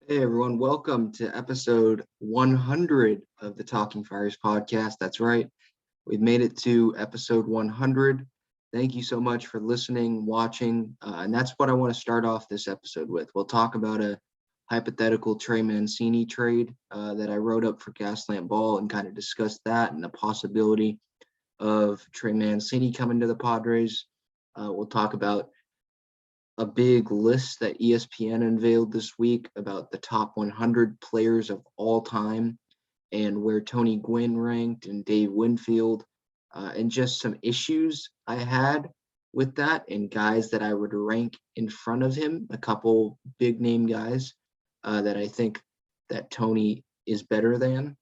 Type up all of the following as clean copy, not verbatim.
Hey everyone, welcome to episode 100 of the Talking Friars podcast. That's right, we've made it to episode 100. Thank you so much for listening, watching, and that's what I want to start off this episode with. We'll talk about a hypothetical Trey Mancini trade that I wrote up for Gaslamp Ball and kind of discuss that and the possibility of Trey Mancini coming to the Padres. We'll talk about a big list that ESPN unveiled this week about the top 100 players of all time and where Tony Gwynn ranked and Dave Winfield, and just some issues I had with that and guys that I would rank in front of him, a couple big name guys that I think that Tony is better than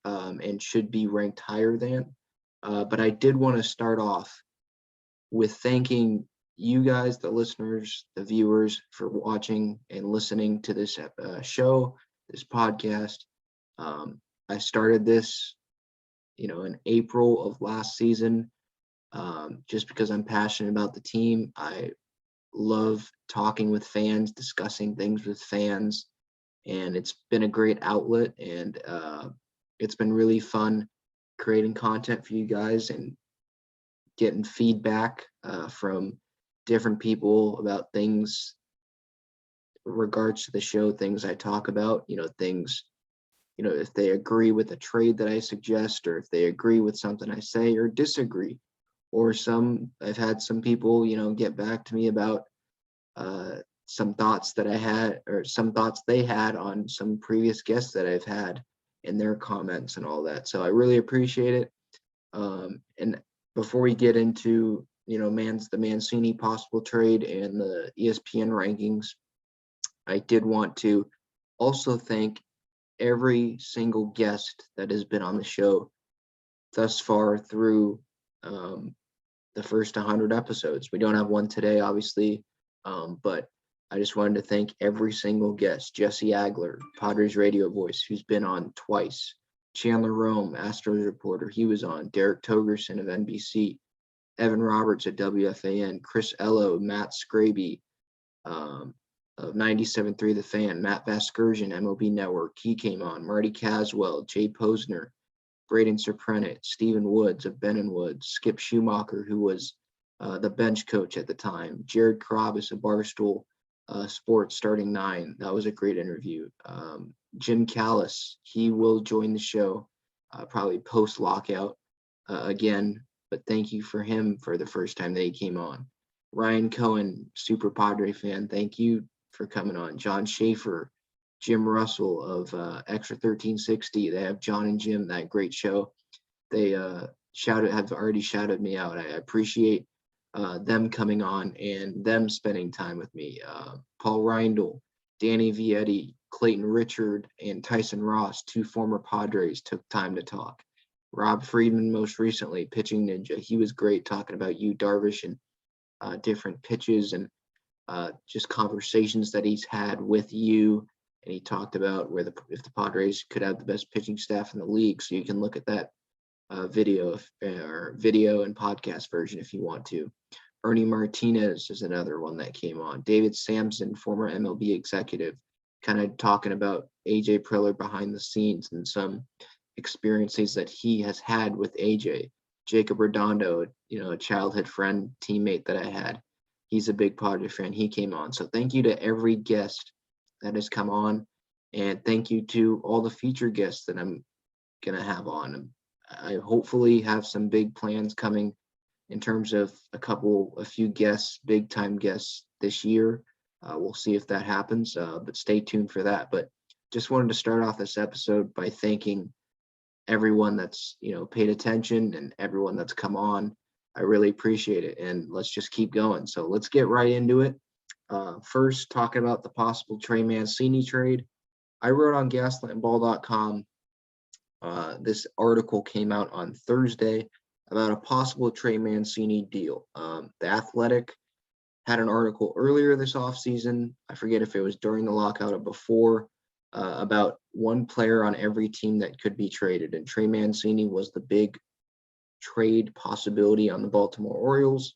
and should be ranked higher than. But I did want to start off with thanking you guys, the listeners, the viewers, for watching and listening to this show, this podcast. I started this, in April of last season, just because I'm passionate about the team. I love talking with fans, discussing things with fans, and it's been a great outlet. And it's been really fun creating content for you guys and getting feedback from different people about things regards to the show, things I talk about, things, if they agree with a trade that I suggest, or if they agree with something I say or disagree. Or I've had some people, get back to me about some thoughts that I had or some thoughts they had on some previous guests that I've had in their comments and all that. So I really appreciate it. And before we get into the Mancini possible trade and the ESPN rankings, I did want to also thank every single guest that has been on the show thus far through the first 100 episodes. We don't have one today, obviously, but I just wanted to thank every single guest. Jesse Agler, Padres radio voice, who's been on twice. Chandler Rome, Astros reporter, he was on. Derek Togerson of NBC. Evan Roberts at WFAN, Chris Ello, Matt Scraby of 97.3 The Fan, Matt Vasgersian, MLB Network, he came on. Marty Caswell, Jay Posner, Braden Surprenant, Stephen Woods of Ben & Woods, Skip Schumacher, who was the bench coach at the time, Jared Carrabis of Barstool Sports Starting 9. That was a great interview. Jim Callis, he will join the show probably post-lockout again, but thank you for him for the first time that he came on. Ryan Cohen, super Padre fan, thank you for coming on. John Schaefer, Jim Russell of Extra 1360. They have John and Jim, that great show. They have already shouted me out. I appreciate them coming on and them spending time with me. Paul Reindl, Danny Vietti, Clayton Richard, and Tyson Ross, two former Padres, took time to talk. Rob Friedman, most recently, Pitching Ninja. He was great talking about Yu Darvish and different pitches and just conversations that he's had with you. And he talked about if the Padres could have the best pitching staff in the league. So you can look at that video and podcast version if you want to. Ernie Martinez is another one that came on. David Sampson, former MLB executive, kind of talking about AJ Preller behind the scenes and some experiences that he has had with AJ. Jacob Redondo, a childhood friend, teammate that I had. He's a big Padres fan. He came on. So thank you to every guest that has come on. And thank you to all the featured guests that I'm going to have on. I hopefully have some big plans coming in terms of a few guests, big time guests this year. We'll see if that happens, but stay tuned for that. But just wanted to start off this episode by thanking everyone that's paid attention and everyone that's come on. I really appreciate it, and let's just keep going. So let's get right into it. First, talking about the possible Trey Mancini trade. I wrote on gaslampball.com. This article came out on Thursday about a possible Trey Mancini deal. The Athletic had an article earlier this offseason. I forget if it was during the lockout or before, about one player on every team that could be traded. And Trey Mancini was the big trade possibility on the Baltimore Orioles.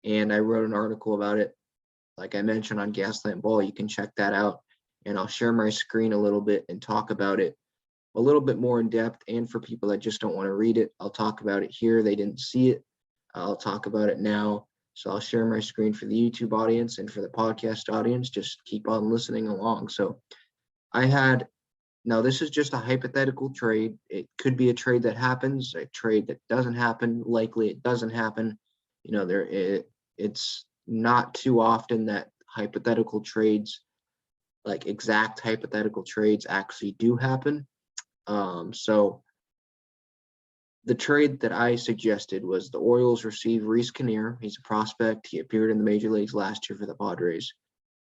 And I wrote an article about it. Like I mentioned on Gaslamp Ball, you can check that out and I'll share my screen a little bit and talk about it a little bit more in depth. And for people that just don't want to read it, I'll talk about it here. They didn't see it. I'll talk about it now. So I'll share my screen for the YouTube audience, and for the podcast audience, just keep on listening along. So now this is just a hypothetical trade. It could be a trade that happens, a trade that doesn't happen. Likely it doesn't happen. It's not too often that hypothetical trades, like exact hypothetical trades, actually do happen. So the trade that I suggested was the Orioles receive Rhys Kinnear. He's a prospect. He appeared in the major leagues last year for the Padres.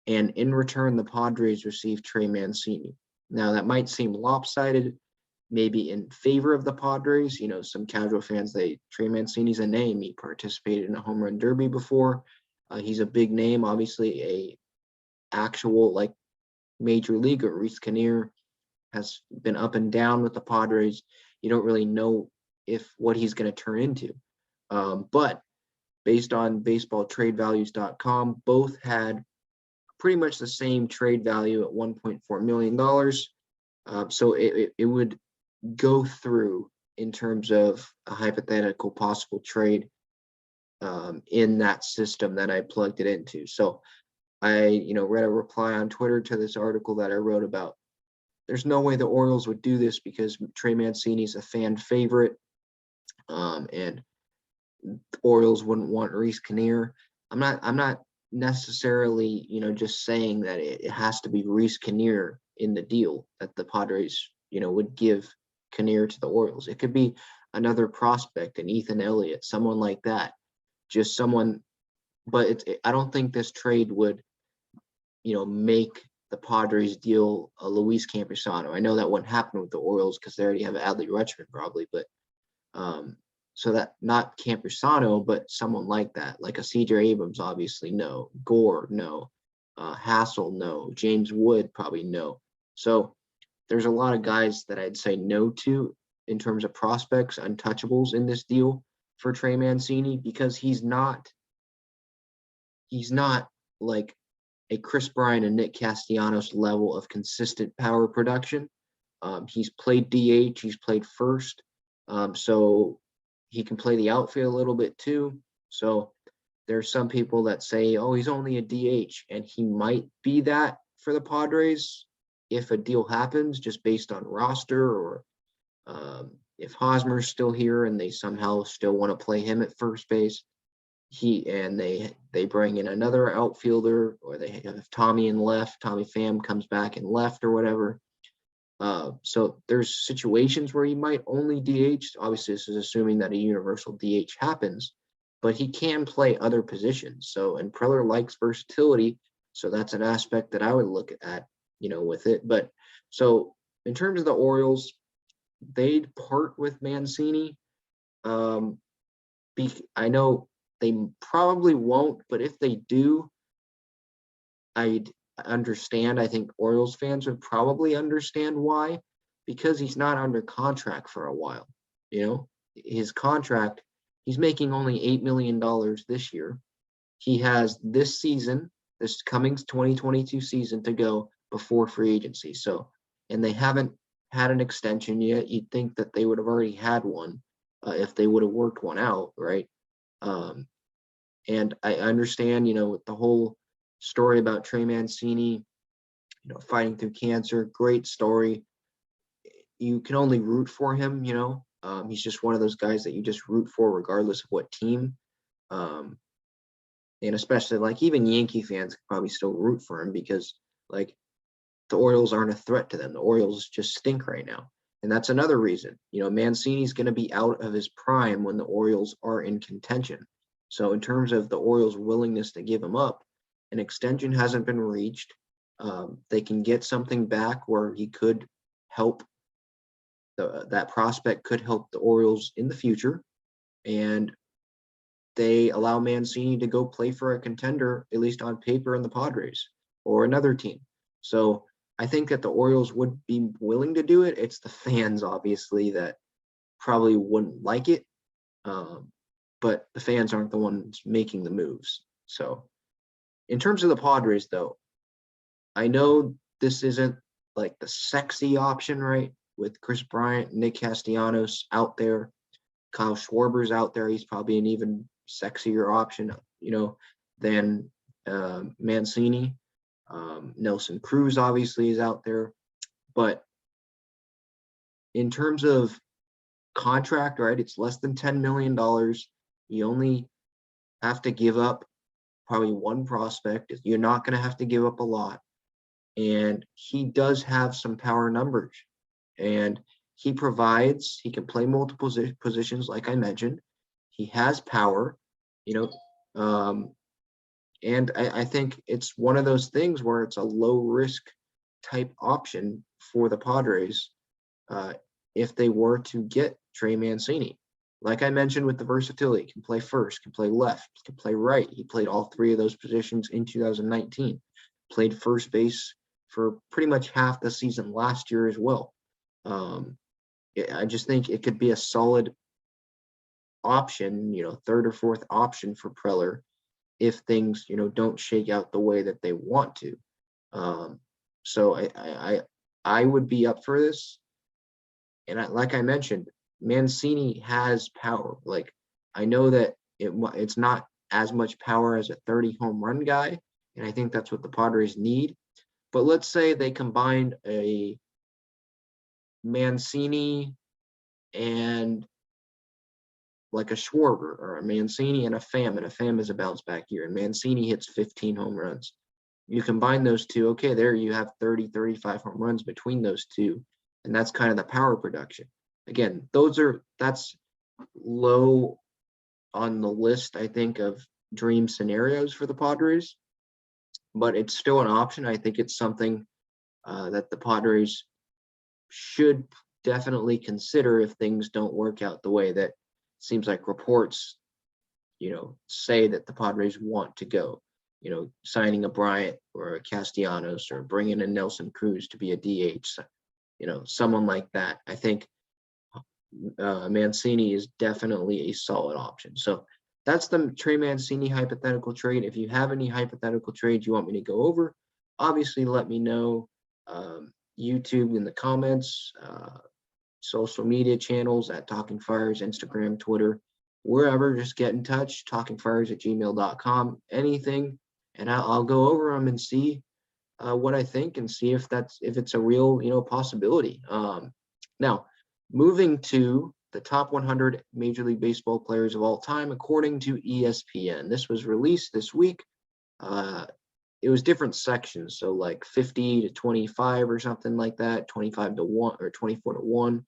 And in return, the Padres receive Trey Mancini. Now, that might seem lopsided, maybe in favor of the Padres. Some casual fans, Trey Mancini's a name. He participated in a home run derby before. He's a big name, obviously a actual major leaguer. Rhys Kinnear has been up and down with the Padres. You don't really know what he's going to turn into. But based on baseballtradevalues.com, both had pretty much the same trade value at $1.4 million. So it would go through in terms of a hypothetical possible trade in that system that I plugged it into. So I read a reply on Twitter to this article that I wrote about. There's no way the Orioles would do this because Trey Mancini is a fan favorite, and the Orioles wouldn't want Rhys Kinnear. I'm not necessarily just saying that it has to be Rhys Kinnear in the deal that the Padres would give Kinnear to the Orioles. It could be another prospect, an Ethan Elliott, someone like that, just someone. But I don't think this trade would make the Padres deal a Luis Campusano. I know that wouldn't happen with the Orioles because they already have Adley Rutschman probably, but so that not Campusano, but someone like that, like a CJ Abrams, obviously no. Gore, no. Hassel, no. James Wood, probably no. So there's a lot of guys that I'd say no to in terms of prospects, untouchables in this deal for Trey Mancini, because he's not like a Chris Bryant and Nick Castellanos level of consistent power production. He's played DH, he's played first, so he can play the outfield a little bit too. So there's some people that say, oh, he's only a DH, and he might be that for the Padres if a deal happens, just based on roster, or if Hosmer's still here and they somehow still want to play him at first base. They bring in another outfielder, or they have Tommy in left, Tommy Pham comes back in left or whatever. So there's situations where he might only DH. Obviously, this is assuming that a universal DH happens, but he can play other positions. So, and Preller likes versatility, so that's an aspect that I would look at, with it. But so in terms of the Orioles, they'd part with Mancini. I know they probably won't, but if they do, I'd understand. I think Orioles fans would probably understand why, because he's not under contract for a while. His contract, he's making only $8 million this year. He has this season, this coming 2022 season, to go before free agency. So, and they haven't had an extension yet. You'd think that they would have already had one if they would have worked one out, right? And I understand, with the whole story about Trey Mancini, fighting through cancer, great story. You can only root for him, he's just one of those guys that you just root for regardless of what team. And especially even Yankee fans could probably still root for him because the Orioles aren't a threat to them. The Orioles just stink right now. And that's another reason, Mancini's going to be out of his prime when the Orioles are in contention. So in terms of the Orioles' willingness to give him up, an extension hasn't been reached. They can get something back where he could help. That prospect could help the Orioles in the future, and they allow Mancini to go play for a contender, at least on paper, in the Padres or another team. So I think that the Orioles would be willing to do it. It's the fans, obviously, that probably wouldn't like it. But the fans aren't the ones making the moves. So in terms of the Padres, though, I know this isn't like the sexy option, right? With Chris Bryant, Nick Castellanos out there, Kyle Schwarber's out there. He's probably an even sexier option, than Mancini. Nelson Cruz obviously is out there, but in terms of contract, right, it's less than $10 million. You only have to give up probably one prospect. You're not going to have to give up a lot. And he does have some power numbers. And he can play multiple positions, like I mentioned. He has power, and I think it's one of those things where it's a low risk type option for the Padres if they were to get Trey Mancini. Like I mentioned with the versatility, can play first, can play left, can play right. He played all three of those positions in 2019. Played first base for pretty much half the season last year as well. I just think it could be a solid option, third or fourth option for Preller if things, don't shake out the way that they want to. So I would be up for this. And like I mentioned, Mancini has power. Like, I know that it's not as much power as a 30 home run guy, and I think that's what the Padres need. But let's say they combined a Mancini and like a Schwarber, or a Mancini and a Pham, and a Pham is a bounce back year, and Mancini hits 15 home runs. You combine those two, okay, there you have 30, 35 home runs between those two, and that's kind of the power production. Again, that's low on the list, I think, of dream scenarios for the Padres, but it's still an option. I think it's something that the Padres should definitely consider if things don't work out the way that seems like reports, say that the Padres want to go, signing a Bryant or a Castellanos, or bringing in Nelson Cruz to be a DH, someone like that. I think Mancini is definitely a solid option. So that's the Trey Mancini hypothetical trade. If you have any hypothetical trades you want me to go over, obviously let me know. YouTube in the comments, social media channels at Talking Friars, Instagram, Twitter, wherever. Just get in touch, talkingfriars@gmail.com, anything, and I'll go over them and see what I think, and see if it's a real possibility. Now, moving to the top 100 Major League Baseball players of all time according to ESPN. This was released this week. It was different sections, so like 50 to 25 or something like that, 25 to 1 or 24 to 1,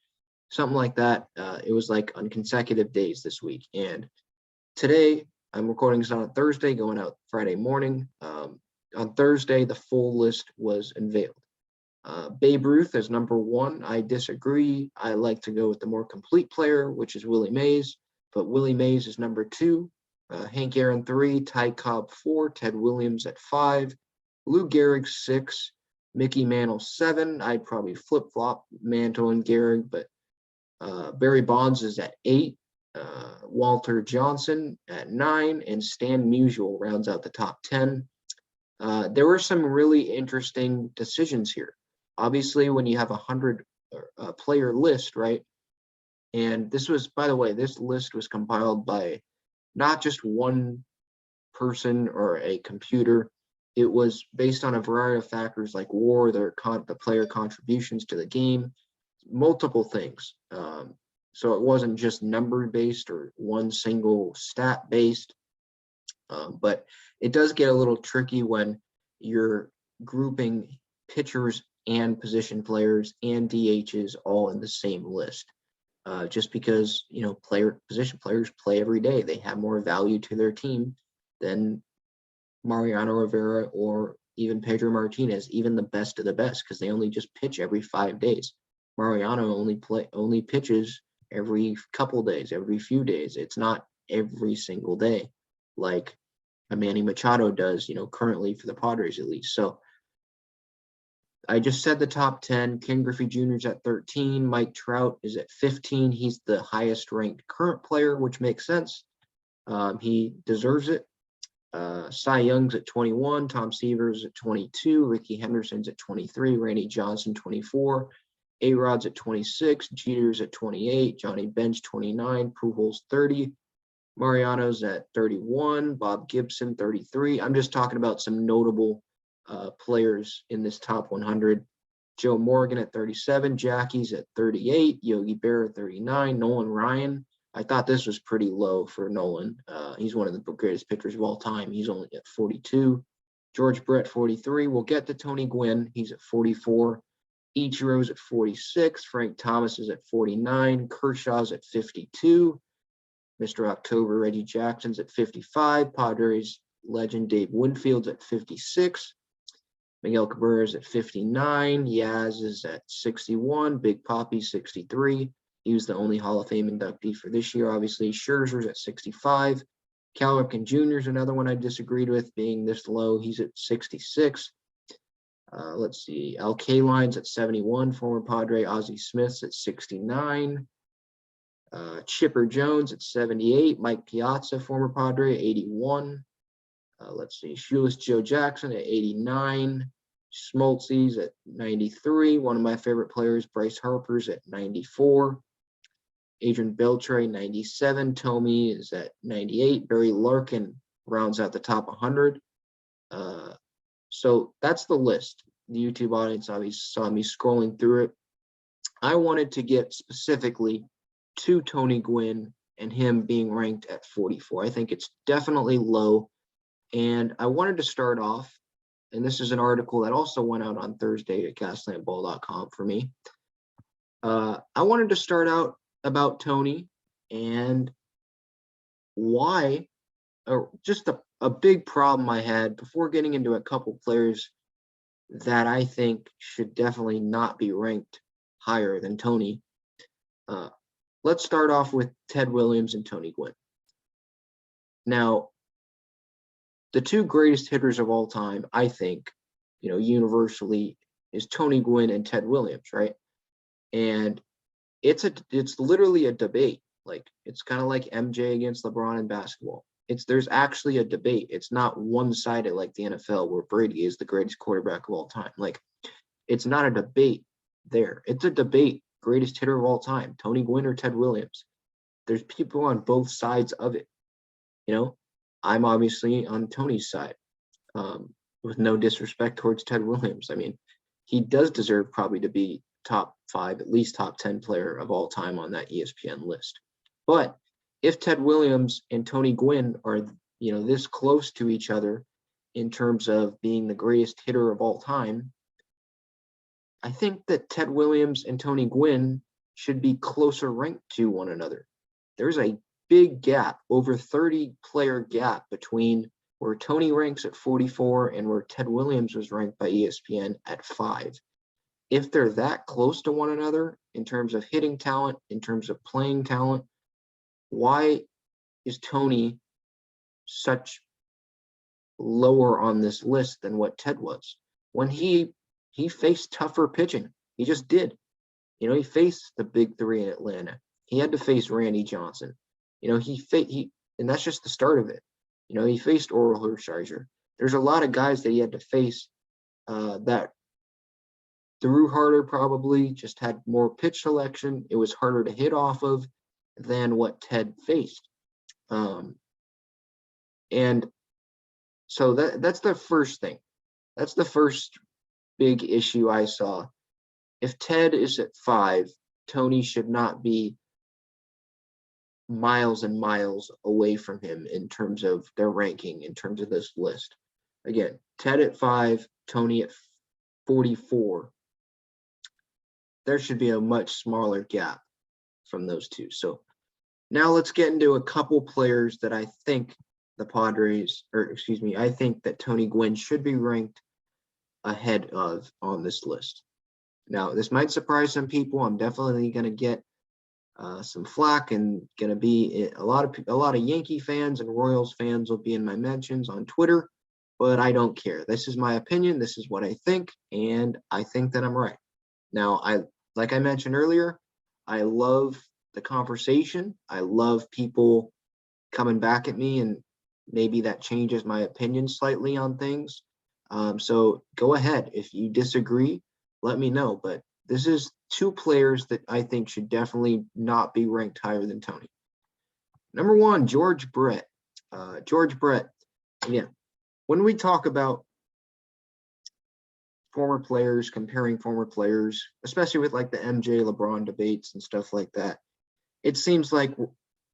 something like that. It was like on consecutive days this week. And today, I'm recording this on Thursday, going out Friday morning. On Thursday, the full list was unveiled. Babe Ruth is number 1. I disagree. I like to go with the more complete player, which is Willie Mays, but Willie Mays is number 2. Hank Aaron 3, Ty Cobb 4, Ted Williams at 5, Lou Gehrig 6, Mickey Mantle 7. I'd probably flip-flop Mantle and Gehrig, but Barry Bonds is at 8, Walter Johnson at 9, and Stan Musial rounds out the top 10. There were some really interesting decisions here. Obviously, when you have 100 player list, right? And this was, by the way, this list was compiled by not just one person or a computer. It was based on a variety of factors like WAR, the player contributions to the game, multiple things. So it wasn't just number based or one single stat based, but it does get a little tricky when you're grouping pitchers and position players and DHs all in the same list. Just because, position players play every day. They have more value to their team than Mariano Rivera or even Pedro Martinez, even the best of the best, because they only just pitch every 5 days. Mariano only pitches every couple days, every few days. It's not every single day like a Manny Machado does, currently for the Padres at least. So I just said the top 10. Ken Griffey Jr. is at 13. Mike Trout is at 15. He's the highest ranked current player, which makes sense. He deserves it. Cy Young's at 21, Tom Seaver's at 22, Ricky Henderson's at 23, Randy Johnson 24, A-Rod's at 26, Jeter's at 28, Johnny Bench 29, Pujols 30, Mariano's at 31, Bob Gibson 33. I'm just talking about some notable players in this top 100. Joe Morgan at 37, Jackie's at 38, Yogi Berra at 39, Nolan Ryan. I thought this was pretty low for Nolan. He's one of the greatest pitchers of all time. He's only at 42. George Brett, 43. We'll get to Tony Gwynn. He's at 44. Ichiro's at 46. Frank Thomas is at 49. Kershaw's at 52. Mr. October, Reggie Jackson's at 55. Padres legend Dave Winfield's at 56. Miguel Cabrera's at 59. Yaz is at 61. Big Papi, 63. He was the only Hall of Fame inductee for this year, obviously. Scherzer's at 65. Cal Ripken Jr. is another one I disagreed with being this low. He's at 66. Let's see. Al Kaline's at 71. Former Padre Ozzie Smith's at 69. Chipper Jones at 78. Mike Piazza, former Padre, 81. Let's see. Shoeless Joe Jackson at 89. Smoltzy's at 93. One of my favorite players, Bryce Harper's at 94. Adrian Beltre, 97. Tommy is at 98. Barry Larkin rounds out the top 100. So that's the list. The YouTube audience obviously saw me scrolling through it. I wanted to get specifically to Tony Gwynn and him being ranked at 44. I think it's definitely low. And I wanted to start off, and this is an article that also went out on Thursday at gaslandball.com for me. I wanted to start out about Tony and why, or just a big problem I had before getting into a couple players that I think should definitely not be ranked higher than Tony. Let's start off with Ted Williams and Tony Gwynn. Now, the two greatest hitters of all time, I think, universally, is Tony Gwynn and Ted Williams, right? And it's literally a debate. Like, it's kind of like MJ against LeBron in basketball. There's actually a debate. It's not one-sided like the NFL where Brady is the greatest quarterback of all time. Like, it's not a debate there. It's a debate. Greatest hitter of all time, Tony Gwynn or Ted Williams. There's people on both sides of it. I'm obviously on Tony's side, with no disrespect towards Ted Williams. I mean, he does deserve probably to be top 5, at least top 10 player of all time on that ESPN list. But if Ted Williams and Tony Gwynn are, this close to each other in terms of being the greatest hitter of all time, I think that Ted Williams and Tony Gwynn should be closer ranked to one another. There's a big gap, over 30 player gap between where Tony ranks at 44 and where Ted Williams was ranked by ESPN at 5. If they're that close to one another in terms of hitting talent, in terms of playing talent, why is Tony such lower on this list than what Ted was? When he faced tougher pitching. He just did. He faced the big three in Atlanta. He had to face Randy Johnson. And that's just the start of it. He faced Orel Hershiser. There's a lot of guys that he had to face that threw harder, probably just had more pitch selection. It was harder to hit off of than what Ted faced. And so that's the first thing. That's the first big issue I saw. If Ted is at 5, Tony should not be miles and miles away from him in terms of their ranking, in terms of this list. Again, Ted at 5, Tony at 44. There should be a much smaller gap from those two. So now let's get into a couple players that I think I think that Tony Gwynn should be ranked ahead of on this list. Now, this might surprise some people. I'm definitely going to get some flack, and going to be a lot of Yankee fans and Royals fans will be in my mentions on Twitter, but I don't care. This is my opinion. This is what I think, and I think that I'm right. Now, like I mentioned earlier, I love the conversation. I love people coming back at me and maybe that changes my opinion slightly on things. So go ahead. If you disagree, let me know. But this is two players that I think should definitely not be ranked higher than Tony. Number one, George Brett. George Brett, again, when we talk about former players, comparing former players, especially with like the MJ LeBron debates and stuff like that, it seems like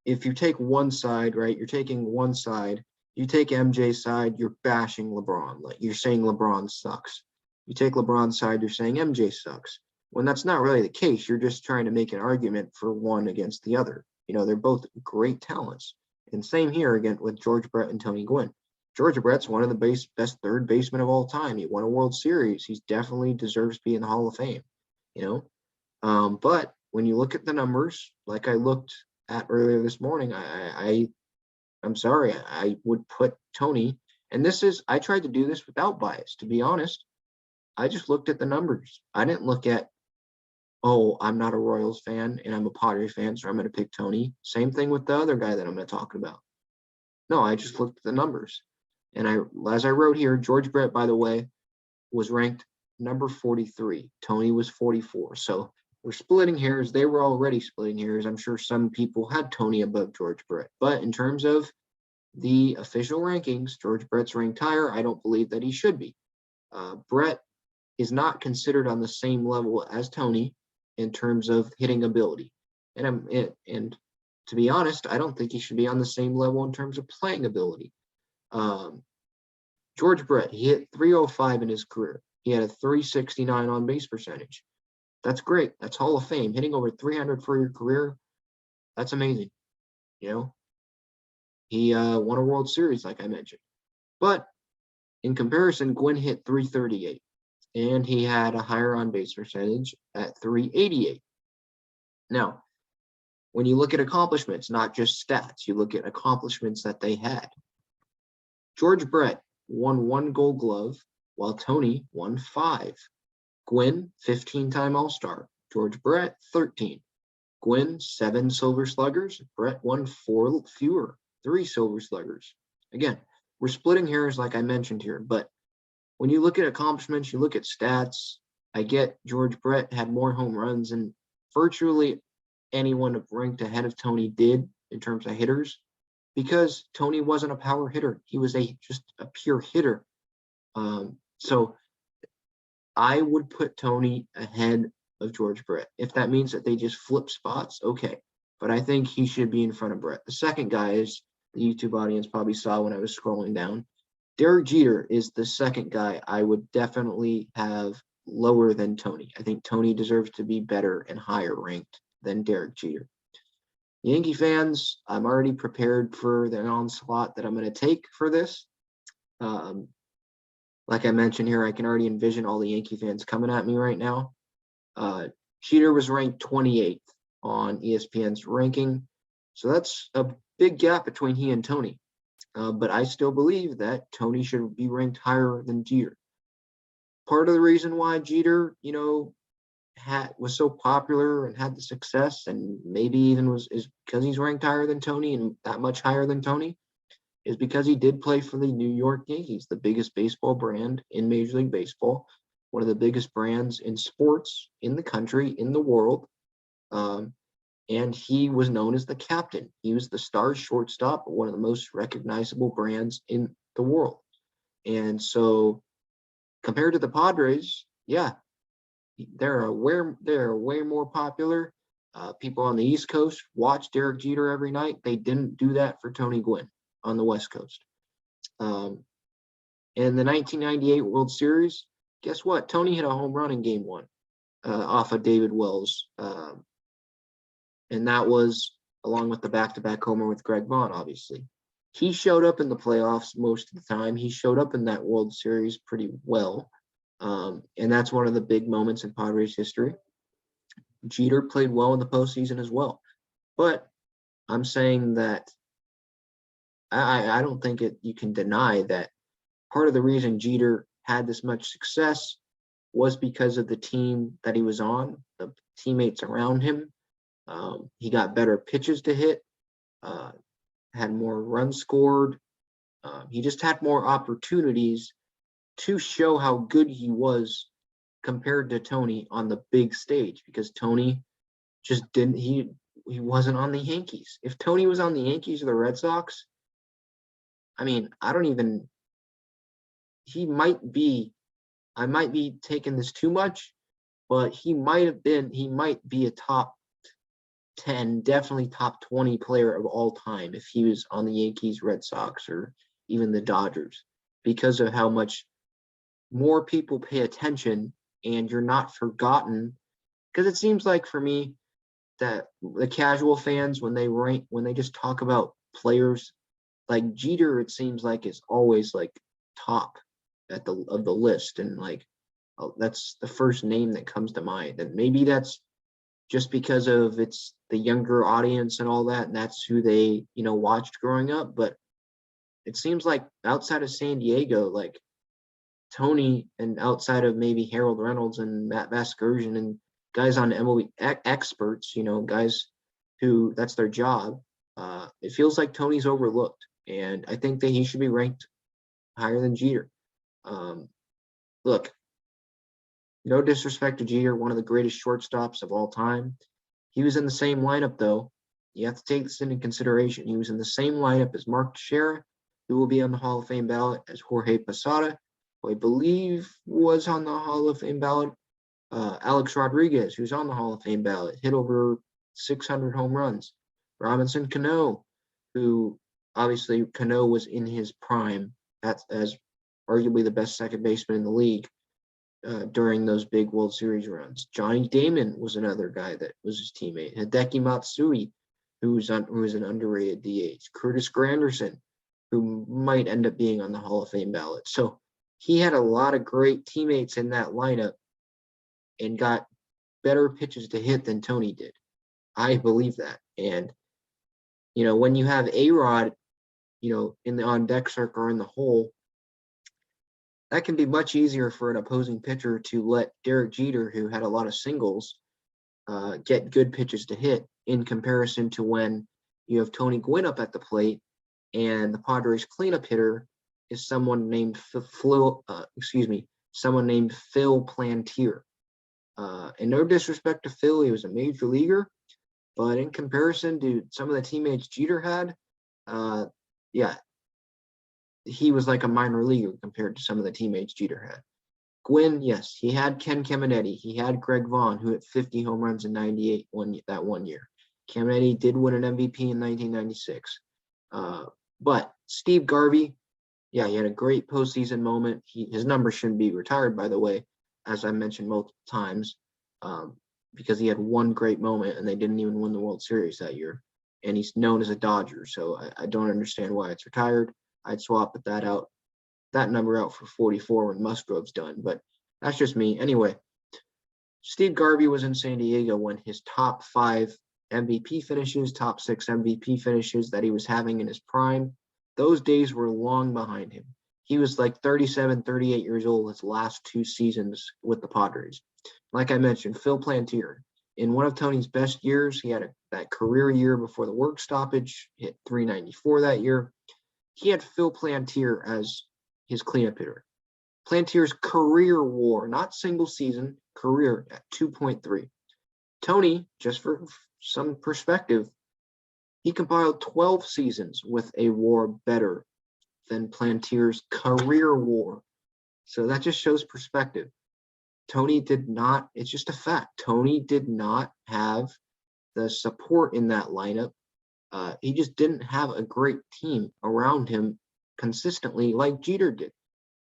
if you take one side, right, you're taking one side, you take MJ's side, you're bashing LeBron. Like you're saying LeBron sucks. You take LeBron's side, you're saying MJ sucks. When that's not really the case, you're just trying to make an argument for one against the other. You know, they're both great talents. And same here again with George Brett and Tony Gwynn. George Brett's one of the best third basemen of all time. He won a World Series. He definitely deserves to be in the Hall of Fame, you know. But when you look at the numbers, like I looked at earlier this morning, I'm sorry, I would put Tony, and I tried to do this without bias, to be honest. I just looked at the numbers. I didn't look at, oh, I'm not a Royals fan and I'm a Padres fan, so I'm going to pick Tony. Same thing with the other guy that I'm going to talk about. No, I just looked at the numbers. And as I wrote here, George Brett, by the way, was ranked number 43. Tony was 44. So we're splitting hairs. They were already splitting hairs. I'm sure some people had Tony above George Brett. But in terms of the official rankings, George Brett's ranked higher. I don't believe that he should be. Brett is not considered on the same level as Tony in terms of hitting ability. And to be honest, I don't think he should be on the same level in terms of playing ability. George Brett, he hit 305 in his career. He had a 369 on base percentage. That's great. That's Hall of Fame. Hitting over 300 for your career, that's amazing. You know, he won a World Series, like I mentioned. But in comparison, Gwynn hit 338, and he had a higher on base percentage at 388. Now, when you look at accomplishments, not just stats, you look at accomplishments that they had. George Brett won 1 Gold Glove, while Tony won 5. Gwynn, 15-time All-Star. George Brett, 13. Gwynn, 7 Silver Sluggers. Brett won 4 fewer, 3 Silver Sluggers. Again, we're splitting hairs like I mentioned here, but when you look at accomplishments, you look at stats, I get George Brett had more home runs than virtually anyone ranked ahead of Tony did in terms of hitters, because Tony wasn't a power hitter. He was just a pure hitter. So I would put Tony ahead of George Brett. If that means that they just flip spots, okay. But I think he should be in front of Brett. The second guy is, the YouTube audience probably saw when I was scrolling down, Derek Jeter is the second guy I would definitely have lower than Tony. I think Tony deserves to be better and higher ranked than Derek Jeter. Yankee fans, I'm already prepared for the onslaught that I'm going to take for this. Like I mentioned here, I can already envision all the Yankee fans coming at me right now. Jeter was ranked 28th on ESPN's ranking. So that's a big gap between he and Tony. But I still believe that Tony should be ranked higher than Jeter. Part of the reason why Jeter, was so popular and had the success, and maybe even is because he's ranked higher than Tony and that much higher than Tony, is because he did play for the New York Yankees, the biggest baseball brand in Major League Baseball, one of the biggest brands in sports in the country, in the world. And he was known as the captain. He was the star shortstop, one of the most recognizable brands in the world. And so compared to the Padres, yeah, they're way more popular. People on the East Coast watch Derek Jeter every night. They didn't do that for Tony Gwynn on the West Coast. In the 1998 World Series, guess what? Tony hit a home run in Game 1 off of David Wells. And that was along with the back-to-back homer with Greg Vaughn, obviously. He showed up in the playoffs most of the time. He showed up in that World Series pretty well. And that's one of the big moments in Padres history. Jeter played well in the postseason as well. But I'm saying that I don't think you can deny that part of the reason Jeter had this much success was because of the team that he was on, the teammates around him. He got better pitches to hit, had more runs scored. He just had more opportunities to show how good he was compared to Tony on the big stage, because Tony just didn't he wasn't on the Yankees. If Tony was on the Yankees or the Red Sox, I mean, he might be, I might be taking this too much, but he might be a top 10, definitely top 20 player of all time if he was on the Yankees, Red Sox, or even the Dodgers, because of how much more people pay attention and you're not forgotten. Because it seems like for me that the casual fans, when they just talk about players like Jeter, it seems like is always like top of the list, and like that's the first name that comes to mind. And maybe that's just because of it's the younger audience and all that, and that's who they watched growing up. But it seems like outside of San Diego, like Tony, and outside of maybe Harold Reynolds and Matt Vasgersian and guys on MLB experts, guys who that's their job, it feels like Tony's overlooked, and I think that he should be ranked higher than Jeter. Look, no disrespect to Jeter, one of the greatest shortstops of all time. He was in the same lineup, though. You have to take this into consideration. He was in the same lineup as Mark Teixeira, who will be on the Hall of Fame ballot, as Jorge Posada, who I believe was on the Hall of Fame ballot, Alex Rodriguez, who's on the Hall of Fame ballot, hit over 600 home runs, Robinson Cano, who obviously Cano was in his prime as arguably the best second baseman in the league during those big World Series runs. Johnny Damon was another guy that was his teammate. Hideki Matsui, who was an underrated DH. Curtis Granderson, who might end up being on the Hall of Fame ballot. So he had a lot of great teammates in that lineup and got better pitches to hit than Tony did. I believe that. And, when you have A-Rod, in the on-deck circle or in the hole, that can be much easier for an opposing pitcher to let Derek Jeter, who had a lot of singles, get good pitches to hit, in comparison to when you have Tony Gwynn up at the plate and the Padres cleanup hitter is someone named Phil Plantier. And no disrespect to Phil, he was a major leaguer, but in comparison to some of the teammates Jeter had, he was like a minor leaguer compared to some of the teammates Jeter had. Gwynn, yes, he had Ken Caminiti. He had Greg Vaughn, who hit 50 home runs in 98 that one year. Caminiti did win an MVP in 1996. But Steve Garvey, he had a great postseason moment. His number shouldn't be retired, by the way, as I mentioned multiple times, because he had one great moment and they didn't even win the World Series that year. And he's known as a Dodger, so I don't understand why it's retired. I'd swap that number out for 44 when Musgrove's done, but that's just me. Anyway, Steve Garvey was in San Diego when his top 5 MVP finishes, top 6 MVP finishes that he was having in his prime, those days were long behind him. He was like 37, 38 years old his last 2 seasons with the Padres. Like I mentioned, Phil Plantier, in one of Tony's best years, he had that career year before the work stoppage, hit 394 that year. He had Phil Plantier as his cleanup hitter. Plantier's career WAR, not single season, career at 2.3. Tony, just for some perspective, he compiled 12 seasons with a WAR better than Plantier's career WAR. So that just shows perspective. Tony did not, it's just a fact, Tony did not have the support in that lineup. He just didn't have a great team around him consistently like Jeter did.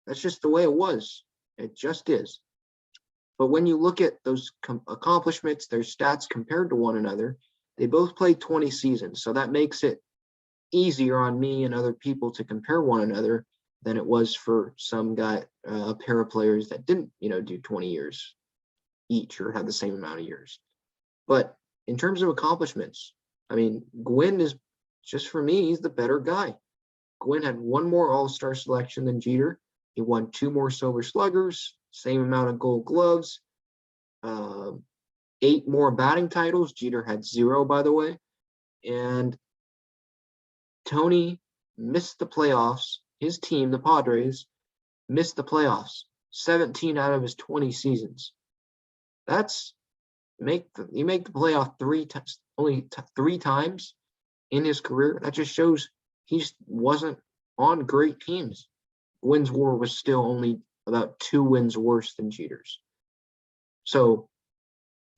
That's just the way it was. It just is. But when you look at those accomplishments, their stats compared to one another, they both played 20 seasons. So that makes it easier on me and other people to compare one another than it was for some guy, a pair of players that didn't, do 20 years each or have the same amount of years. But in terms of accomplishments, I mean, Gwynn is, just for me, he's the better guy. Gwynn had one more All-Star selection than Jeter. He won 2 more Silver Sluggers, same amount of Gold Gloves, 8 more batting titles. Jeter had 0, by the way. And Tony missed the playoffs. His team, the Padres, missed the playoffs 17 out of his 20 seasons. That's you make the playoff only three times in his career. That just shows he wasn't on great teams. Wynn's WAR was still only about 2 wins worse than Jeter's. So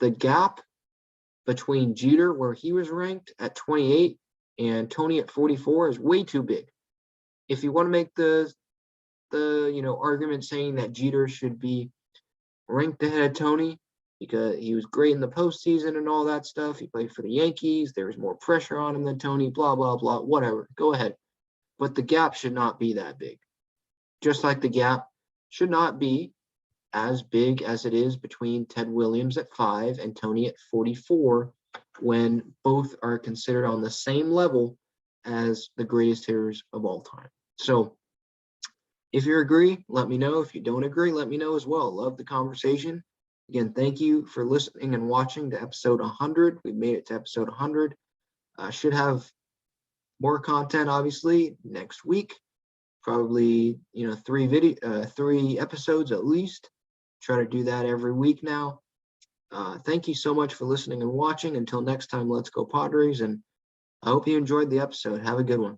the gap between Jeter, where he was ranked at 28, and Tony at 44 is way too big. If you want to make the argument saying that Jeter should be ranked ahead of Tony because he was great in the postseason and all that stuff, he played for the Yankees, there was more pressure on him than Tony, blah, blah, blah, whatever, go ahead. But the gap should not be that big. Just like the gap should not be as big as it is between Ted Williams at 5 and Tony at 44, when both are considered on the same level as the greatest hitters of all time. So if you agree, let me know. If you don't agree, let me know as well. Love the conversation. Again, thank you for listening and watching to episode 100. We've made it to episode 100. Should have more content, obviously, next week. Probably, 3 episodes at least. Try to do that every week now. Thank you so much for listening and watching. Until next time, let's go Padres. And I hope you enjoyed the episode. Have a good one.